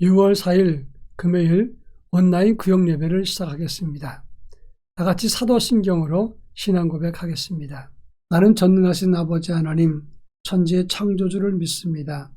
6월 4일 금요일 온라인 구역 예배를 시작하겠습니다. 다 같이 사도신경으로 신앙 고백하겠습니다. 나는 전능하신 아버지 하나님, 천지의 창조주를 믿습니다.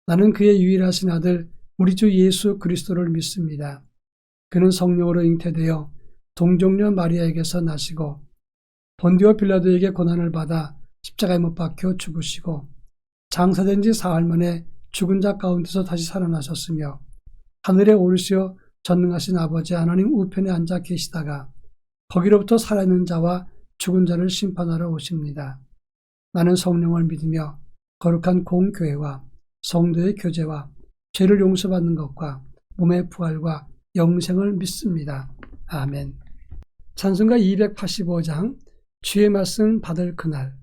나는 그의 유일하신 아들 우리 주 예수 그리스도를 믿습니다. 그는 성령으로 잉태되어 동정녀 마리아에게서 나시고 본디오 빌라도에게 고난을 받아 십자가에 못 박혀 죽으시고 장사된 지 사흘 만에 죽은 자 가운데서 다시 살아나셨으며 하늘에 오르시어 전능하신 아버지 하나님 우편에 앉아 계시다가 거기로부터 살아있는 자와 죽은 자를 심판하러 오십니다. 나는 성령을 믿으며 거룩한 공교회와 성도의 교제와 죄를 용서받는 것과 몸의 부활과 영생을 믿습니다. 아멘. 찬송가 285장 주의 말씀 받을 그날.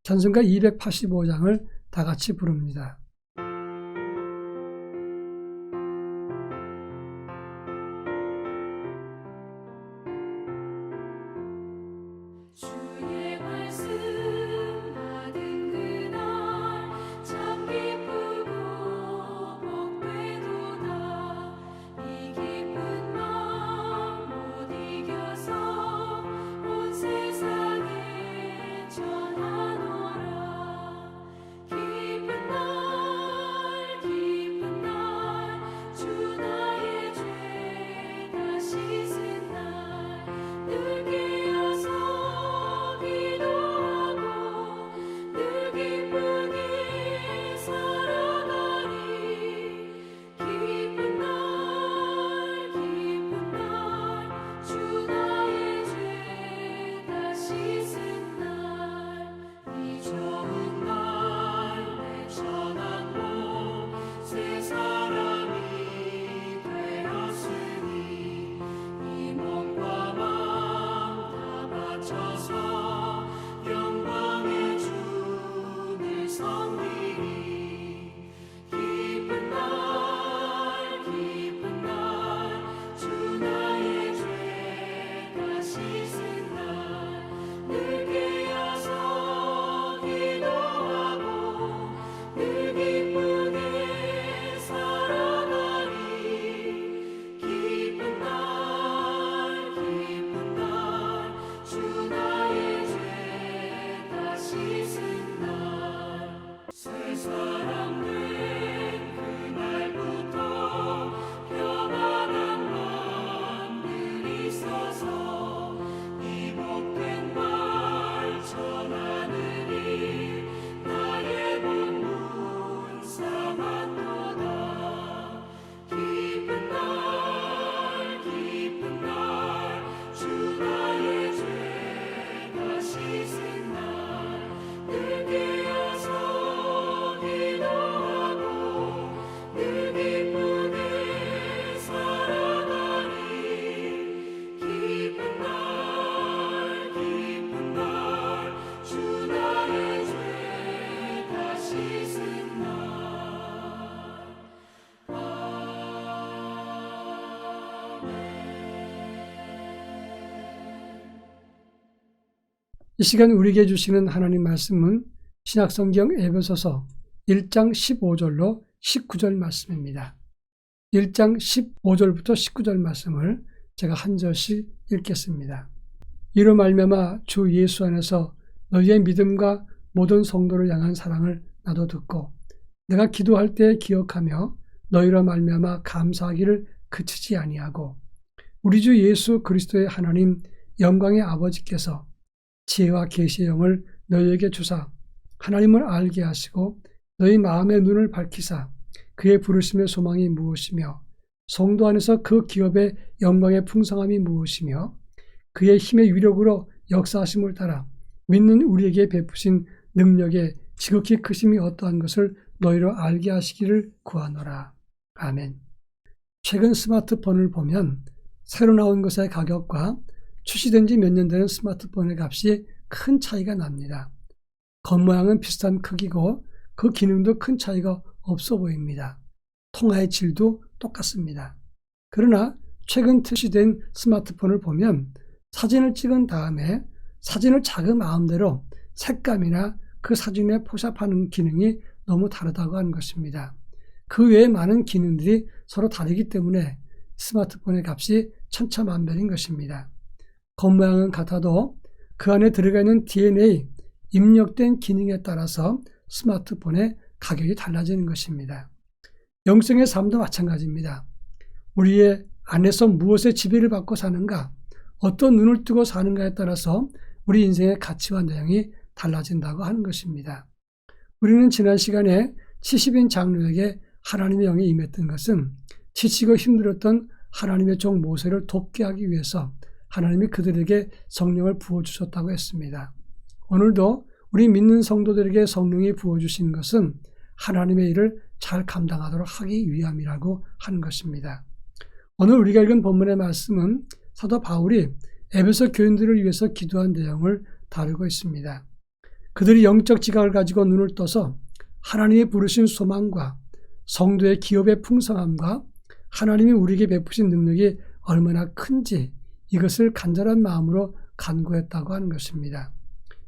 찬송가 285장을 다 같이 부릅니다. 이 시간 우리에게 주시는 하나님 말씀은 신약성경 에베소서 1장 15절로 19절 말씀입니다. 1장 15절부터 19절 말씀을 제가 한 절씩 읽겠습니다. 이로 말미암아 주 예수 안에서 너희의 믿음과 모든 성도를 향한 사랑을 나도 듣고 내가 기도할 때 기억하며 너희로 말미암아 감사하기를 그치지 아니하고 우리 주 예수 그리스도의 하나님 영광의 아버지께서 지혜와 계시의 영을 너희에게 주사 하나님을 알게 하시고 너희 마음의 눈을 밝히사 그의 부르심의 소망이 무엇이며 성도 안에서 그 기업의 영광의 풍성함이 무엇이며 그의 힘의 위력으로 역사하심을 따라 믿는 우리에게 베푸신 능력의 지극히 크심이 어떠한 것을 너희로 알게 하시기를 구하노라. 아멘. 최근 스마트폰을 보면 새로 나온 것의 가격과 출시된 지 몇 년 되는 스마트폰의 값이 큰 차이가 납니다. 겉모양은 비슷한 크기고 그 기능도 큰 차이가 없어 보입니다. 통화의 질도 똑같습니다. 그러나 최근 출시된 스마트폰을 보면 사진을 찍은 다음에 사진을 자기 마음대로 색감이나 그 사진에 포샵하는 기능이 너무 다르다고 하는 것입니다. 그 외에 많은 기능들이 서로 다르기 때문에 스마트폰의 값이 천차만별인 것입니다. 겉모양은 같아도 그 안에 들어가 있는 DNA, 입력된 기능에 따라서 스마트폰의 가격이 달라지는 것입니다. 영성의 삶도 마찬가지입니다. 우리의 안에서 무엇에 지배를 받고 사는가, 어떤 눈을 뜨고 사는가에 따라서 우리 인생의 가치와 내용이 달라진다고 하는 것입니다. 우리는 지난 시간에 70인 장로에게 하나님의 영이 임했던 것은 지치고 힘들었던 하나님의 종 모세를 돕게 하기 위해서 하나님이 그들에게 성령을 부어주셨다고 했습니다. 오늘도 우리 믿는 성도들에게 성령이 부어주신 것은 하나님의 일을 잘 감당하도록 하기 위함이라고 하는 것입니다. 오늘 우리가 읽은 본문의 말씀은 사도 바울이 에베소 교인들을 위해서 기도한 내용을 다루고 있습니다. 그들이 영적 지각을 가지고 눈을 떠서 하나님이 부르신 소망과 성도의 기업의 풍성함과 하나님이 우리에게 베푸신 능력이 얼마나 큰지 이것을 간절한 마음으로 간구했다고 하는 것입니다.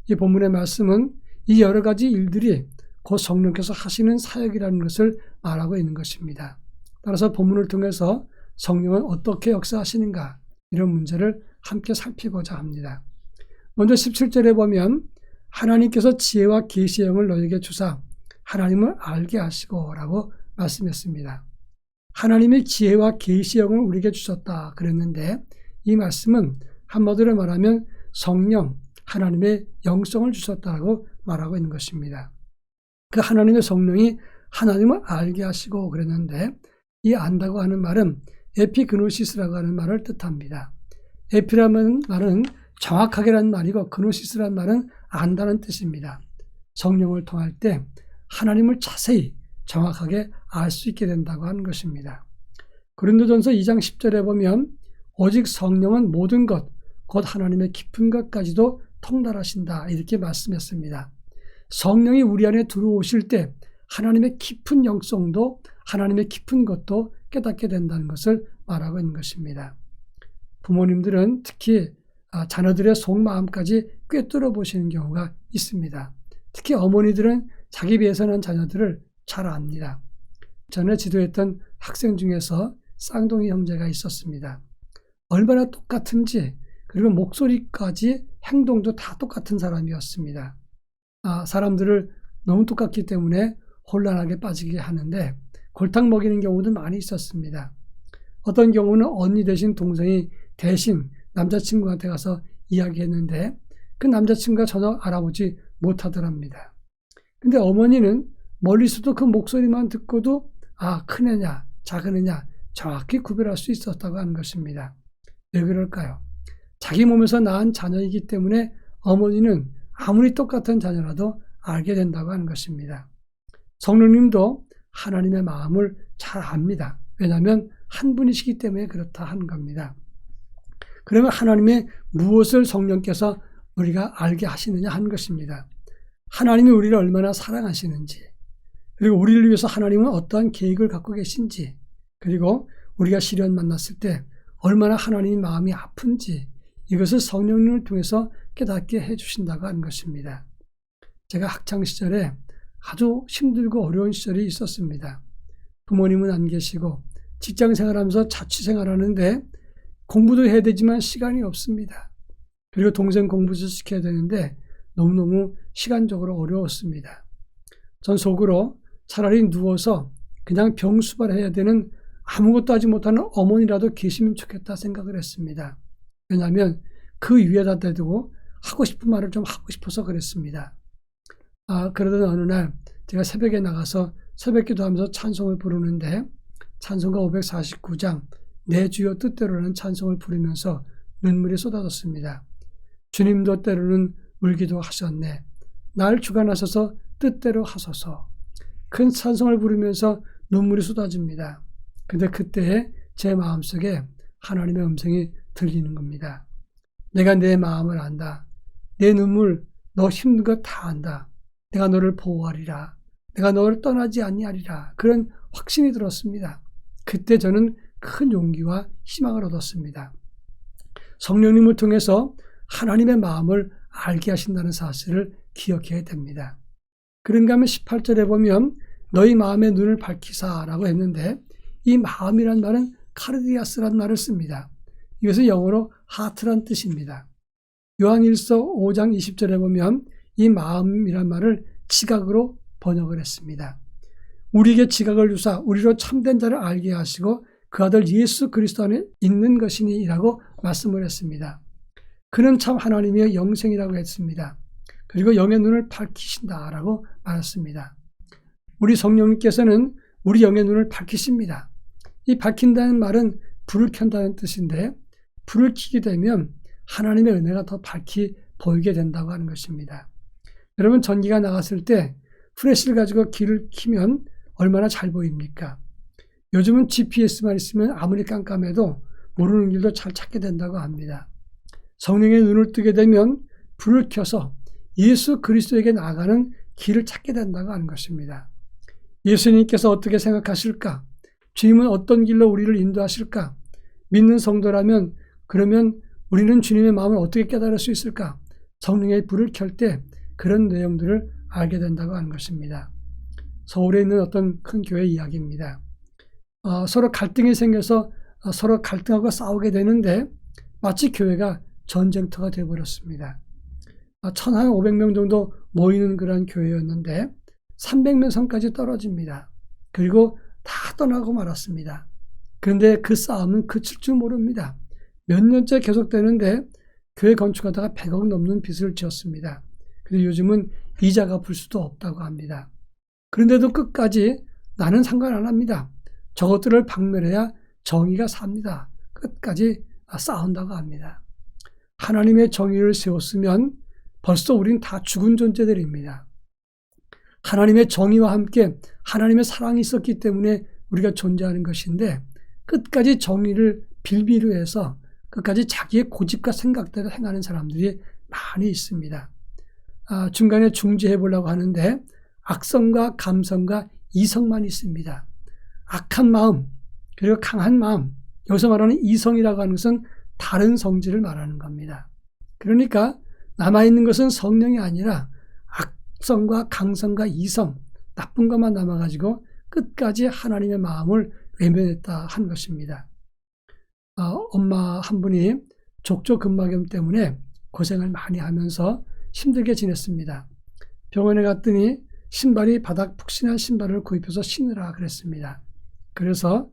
이 본문의 말씀은 이 여러 가지 일들이 곧 성령께서 하시는 사역이라는 것을 말하고 있는 것입니다. 따라서 본문을 통해서 성령은 어떻게 역사하시는가 이런 문제를 함께 살피고자 합니다. 먼저 17절에 보면 하나님께서 지혜와 계시의 영을 너에게 주사 하나님을 알게 하시고 라고 말씀했습니다. 하나님의 지혜와 계시의 영을 우리에게 주셨다 그랬는데 이 말씀은 한마디로 말하면 성령, 하나님의 영성을 주셨다고 말하고 있는 것입니다. 그 하나님의 성령이 하나님을 알게 하시고 그랬는데 이 안다고 하는 말은 에피그노시스라고 하는 말을 뜻합니다. 에피라는 말은 정확하게라는 말이고 그노시스라는 말은 안다는 뜻입니다. 성령을 통할 때 하나님을 자세히 정확하게 알 수 있게 된다고 하는 것입니다. 고린도전서 2장 10절에 보면 오직 성령은 모든 것, 곧 하나님의 깊은 것까지도 통달하신다 이렇게 말씀했습니다. 성령이 우리 안에 들어오실 때 하나님의 깊은 영성도 하나님의 깊은 것도 깨닫게 된다는 것을 말하고 있는 것입니다. 부모님들은 특히 자녀들의 속마음까지 꿰뚫어 보시는 경우가 있습니다. 특히 어머니들은 자기 배에서는 자녀들을 잘 압니다. 전에 지도했던 학생 중에서 쌍둥이 형제가 있었습니다. 얼마나 똑같은지 그리고 목소리까지 행동도 다 똑같은 사람이었습니다. 사람들을 너무 똑같기 때문에 혼란하게 빠지게 하는데 골탕 먹이는 경우도 많이 있었습니다. 어떤 경우는 언니 대신 동생이 대신 남자친구한테 가서 이야기했는데 그 남자친구가 전혀 알아보지 못하더랍니다. 근데 어머니는 멀리서도 그 목소리만 듣고도 큰 애냐 작은 애냐 정확히 구별할 수 있었다고 하는 것입니다. 왜 그럴까요? 자기 몸에서 낳은 자녀이기 때문에 어머니는 아무리 똑같은 자녀라도 알게 된다고 하는 것입니다. 성령님도 하나님의 마음을 잘 압니다. 왜냐하면 한 분이시기 때문에 그렇다 하는 겁니다. 그러면 하나님의 무엇을 성령께서 우리가 알게 하시느냐 하는 것입니다. 하나님이 우리를 얼마나 사랑하시는지, 그리고 우리를 위해서 하나님은 어떠한 계획을 갖고 계신지, 그리고 우리가 시련 만났을 때 얼마나 하나님의 마음이 아픈지 이것을 성령님을 통해서 깨닫게 해주신다고 하는 것입니다. 제가 학창시절에 아주 힘들고 어려운 시절이 있었습니다. 부모님은 안 계시고 직장생활하면서 자취생활하는데 공부도 해야 되지만 시간이 없습니다. 그리고 동생 공부도 시켜야 되는데 너무너무 시간적으로 어려웠습니다. 전 속으로 차라리 누워서 그냥 병수발해야 되는 아무것도 하지 못하는 어머니라도 계시면 좋겠다 생각을 했습니다. 왜냐하면 그 위에다 대두고 하고 싶은 말을 좀 하고 싶어서 그랬습니다. 그러던 어느 날 제가 새벽에 나가서 새벽기도 하면서 찬송을 부르는데 찬송가 549장 내 주여 뜻대로라는 찬송을 부르면서 눈물이 쏟아졌습니다. 주님도 때로는 울기도 하셨네. 날 주관하셔서 뜻대로 하소서. 큰 찬송을 부르면서 눈물이 쏟아집니다. 근데 그때에 제 마음속에 하나님의 음성이 들리는 겁니다. 내가 내 마음을 안다. 내 눈물, 너 힘든 거 다 안다. 내가 너를 보호하리라. 내가 너를 떠나지 아니하리라. 그런 확신이 들었습니다. 그때 저는 큰 용기와 희망을 얻었습니다. 성령님을 통해서 하나님의 마음을 알게 하신다는 사실을 기억해야 됩니다. 그런가 하면 18절에 보면 너희 마음의 눈을 밝히사라고 했는데 이 마음이란 말은 카르디아스란 말을 씁니다. 이것은 영어로 하트란 뜻입니다. 요한일서 5장 20절에 보면 이 마음이란 말을 지각으로 번역을 했습니다. 우리에게 지각을 주사 우리로 참된 자를 알게 하시고 그 아들 예수 그리스도 안에 있는 것이니 라고 말씀을 했습니다. 그는 참 하나님의 영생이라고 했습니다. 그리고 영의 눈을 밝히신다라고 말했습니다. 우리 성령님께서는 우리 영의 눈을 밝히십니다. 이 밝힌다는 말은 불을 켠다는 뜻인데 불을 켜게 되면 하나님의 은혜가 더 밝히 보이게 된다고 하는 것입니다. 여러분 전기가 나갔을 때 플래시를 가지고 길을 켜면 얼마나 잘 보입니까? 요즘은 GPS만 있으면 아무리 깜깜해도 모르는 길도 잘 찾게 된다고 합니다. 성령의 눈을 뜨게 되면 불을 켜서 예수 그리스도에게 나아가는 길을 찾게 된다고 하는 것입니다. 예수님께서 어떻게 생각하실까? 주님은 어떤 길로 우리를 인도하실까? 믿는 성도라면 그러면 우리는 주님의 마음을 어떻게 깨달을 수 있을까? 성령의 불을 켤 때 그런 내용들을 알게 된다고 하는 것입니다. 서울에 있는 어떤 큰 교회 이야기입니다. 서로 갈등이 생겨서 서로 갈등하고 싸우게 되는데 마치 교회가 전쟁터가 되어버렸습니다. 1,500명 정도 모이는 그런 교회였는데 300명 선까지 떨어집니다. 그리고 다 떠나고 말았습니다. 그런데 그 싸움은 그칠 줄 모릅니다. 몇 년째 계속되는데 교회 건축하다가 100억 넘는 빚을 지었습니다. 그런데 요즘은 이자 갚을 수도 없다고 합니다. 그런데도 끝까지 나는 상관 안 합니다. 저것들을 박멸해야 정의가 삽니다. 끝까지 싸운다고 합니다. 하나님의 정의를 세웠으면 벌써 우린 다 죽은 존재들입니다. 하나님의 정의와 함께 하나님의 사랑이 있었기 때문에 우리가 존재하는 것인데 끝까지 정의를 빌미로 해서 끝까지 자기의 고집과 생각대로 행하는 사람들이 많이 있습니다. 중간에 중지해 보려고 하는데 악성과 감성과 이성만 있습니다. 악한 마음 그리고 강한 마음, 여기서 말하는 이성이라고 하는 것은 다른 성질을 말하는 겁니다. 그러니까 남아있는 것은 성령이 아니라 악성과 강성과 이성, 나쁜 것만 남아가지고 끝까지 하나님의 마음을 외면했다 한 것입니다. 엄마 한 분이 족저근막염 때문에 고생을 많이 하면서 힘들게 지냈습니다. 병원에 갔더니 신발이 바닥 푹신한 신발을 구입해서 신으라 그랬습니다. 그래서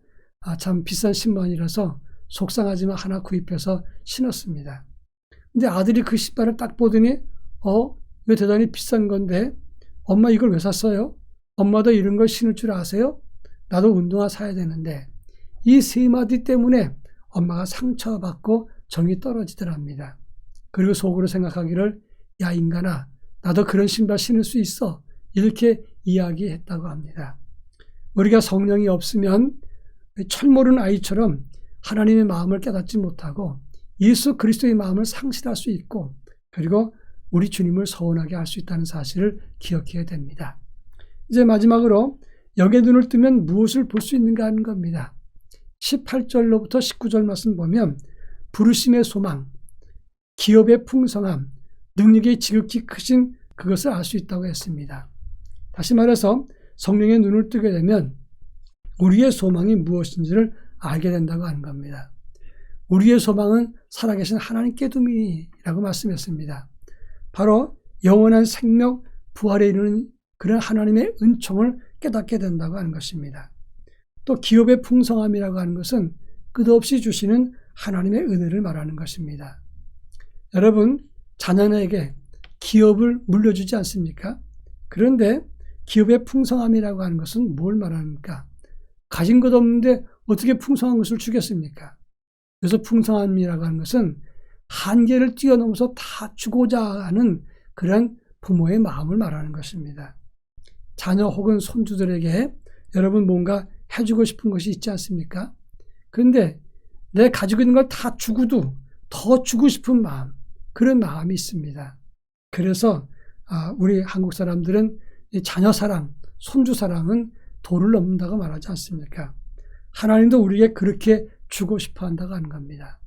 참 비싼 신발이라서 속상하지만 하나 구입해서 신었습니다. 근데 아들이 그 신발을 딱 보더니 이거 대단히 비싼 건데 엄마 이걸 왜 샀어요? 엄마도 이런 걸 신을 줄 아세요? 나도 운동화 사야 되는데 이 세 마디 때문에 엄마가 상처받고 정이 떨어지더랍니다. 그리고 속으로 생각하기를 야 인간아 나도 그런 신발 신을 수 있어 이렇게 이야기했다고 합니다. 우리가 성령이 없으면 철 모르는 아이처럼 하나님의 마음을 깨닫지 못하고 예수 그리스도의 마음을 상실할 수 있고 그리고 우리 주님을 서운하게 할 수 있다는 사실을 기억해야 됩니다. 이제 마지막으로 영의 눈을 뜨면 무엇을 볼 수 있는가 하는 겁니다. 18절로부터 19절 말씀 보면 부르심의 소망, 기업의 풍성함, 능력이 지극히 크신 그것을 알 수 있다고 했습니다. 다시 말해서 성령의 눈을 뜨게 되면 우리의 소망이 무엇인지를 알게 된다고 하는 겁니다. 우리의 소망은 살아계신 하나님께 둠이라고 말씀했습니다. 바로 영원한 생명, 부활에 이르는 그런 하나님의 은총을 깨닫게 된다고 하는 것입니다. 또 기업의 풍성함이라고 하는 것은 끝없이 주시는 하나님의 은혜를 말하는 것입니다. 여러분, 자녀에게 기업을 물려주지 않습니까? 그런데 기업의 풍성함이라고 하는 것은 뭘 말합니까? 가진 것 없는데 어떻게 풍성한 것을 주겠습니까? 그래서 풍성함이라고 하는 것은 한계를 뛰어넘어서 다 주고자 하는 그런 부모의 마음을 말하는 것입니다. 자녀 혹은 손주들에게 여러분 뭔가 해주고 싶은 것이 있지 않습니까? 그런데 내 가지고 있는 걸 다 주고도 더 주고 싶은 마음, 그런 마음이 있습니다. 그래서 우리 한국 사람들은 이 자녀 사랑, 손주 사랑은 도를 넘는다고 말하지 않습니까? 하나님도 우리에게 그렇게 주고 싶어 한다고 하는 겁니다.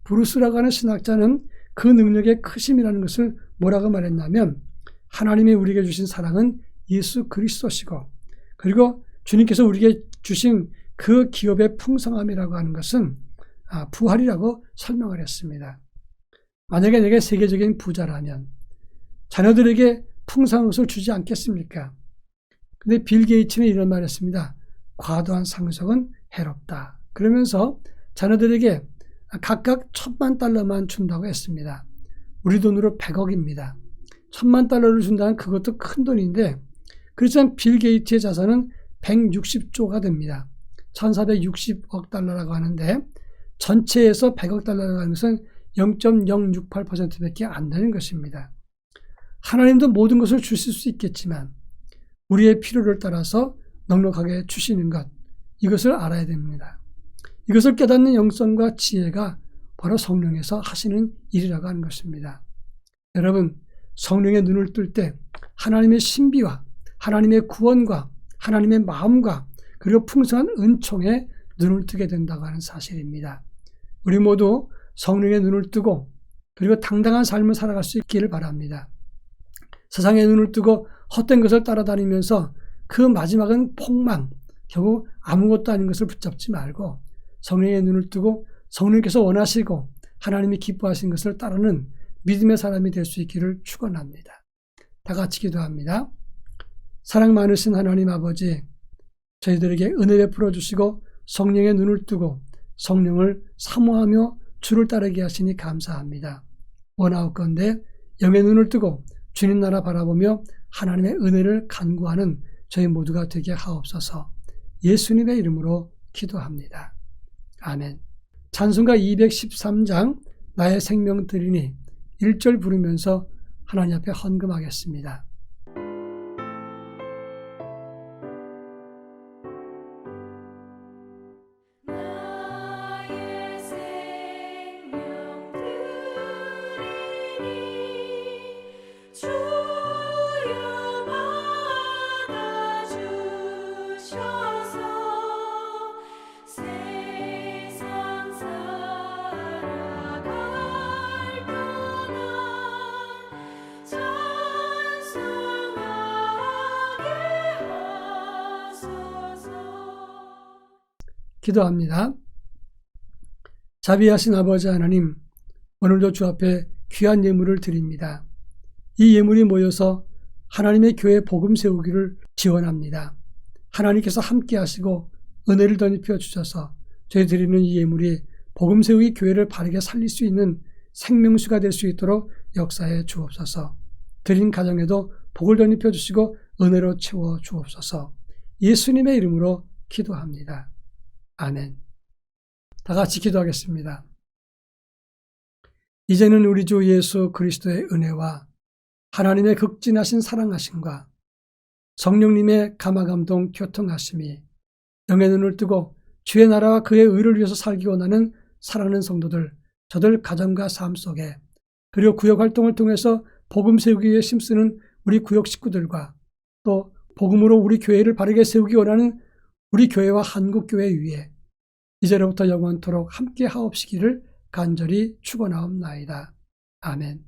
브루스라고 하는 신학자는 그 능력의 크심이라는 것을 뭐라고 말했냐면 하나님이 우리에게 주신 사랑은 예수 그리스도시고 그리고 주님께서 우리에게 주신 그 기업의 풍성함이라고 하는 것은 부활이라고 설명을 했습니다. 만약에 내가 세계적인 부자라면 자녀들에게 풍성한 것을 주지 않겠습니까? 근데 빌 게이츠는 이런 말을 했습니다. 과도한 상속은 해롭다. 그러면서 자녀들에게 각각 $10,000만 준다고 했습니다. 우리 돈으로 100억입니다. $10,000를 준다는 그것도 큰 돈인데, 그렇지만 빌 게이츠의 자산은 160조가 됩니다. 1460억 달러라고 하는데, 전체에서 100억 달러라고 하는 것은 0.068%밖에 안 되는 것입니다. 하나님도 모든 것을 주실 수 있겠지만 우리의 필요를 따라서 넉넉하게 주시는 것, 이것을 알아야 됩니다. 이것을 깨닫는 영성과 지혜가 바로 성령에서 하시는 일이라고 하는 것입니다. 여러분, 성령의 눈을 뜰 때 하나님의 신비와 하나님의 구원과 하나님의 마음과 그리고 풍성한 은총에 눈을 뜨게 된다고 하는 사실입니다. 우리 모두 성령의 눈을 뜨고 그리고 당당한 삶을 살아갈 수 있기를 바랍니다. 세상의 눈을 뜨고 헛된 것을 따라다니면서 그 마지막은 폭망, 결국 아무것도 아닌 것을 붙잡지 말고 성령의 눈을 뜨고 성령께서 원하시고 하나님이 기뻐하신 것을 따르는 믿음의 사람이 될 수 있기를 축원합니다. 다 같이 기도합니다. 사랑 많으신 하나님 아버지, 저희들에게 은혜 베풀어 주시고 성령의 눈을 뜨고 성령을 사모하며 주를 따르게 하시니 감사합니다. 원하옵건대 영의 눈을 뜨고 주님 나라 바라보며 하나님의 은혜를 간구하는 저희 모두가 되게 하옵소서. 예수님의 이름으로 기도합니다. 아멘. 찬송가 213장 나의 생명 드리니 1절 부르면서 하나님 앞에 헌금하겠습니다. 기도합니다. 자비하신 아버지 하나님, 오늘도 주 앞에 귀한 예물을 드립니다. 이 예물이 모여서 하나님의 교회 복음 세우기를 지원합니다. 하나님께서 함께 하시고 은혜를 덧입혀 주셔서 저희 드리는 이 예물이 복음 세우기 교회를 바르게 살릴 수 있는 생명수가 될 수 있도록 역사해 주옵소서. 드린 가정에도 복을 덧입혀 주시고 은혜로 채워 주옵소서. 예수님의 이름으로 기도합니다. 아멘. 다 같이 기도하겠습니다. 이제는 우리 주 예수 그리스도의 은혜와 하나님의 극진하신 사랑하심과 성령님의 감화감동 교통하심이 영의 눈을 뜨고 주의 나라와 그의 의를 위해서 살기 원하는 사랑하는 성도들, 저들 가정과 삶 속에, 그리고 구역 활동을 통해서 복음 세우기 위해 힘쓰는 우리 구역 식구들과 또 복음으로 우리 교회를 바르게 세우기 원하는 우리 교회와 한국교회 위에 이제로부터 영원토록 함께 하옵시기를 간절히 축원하옵나이다. 아멘.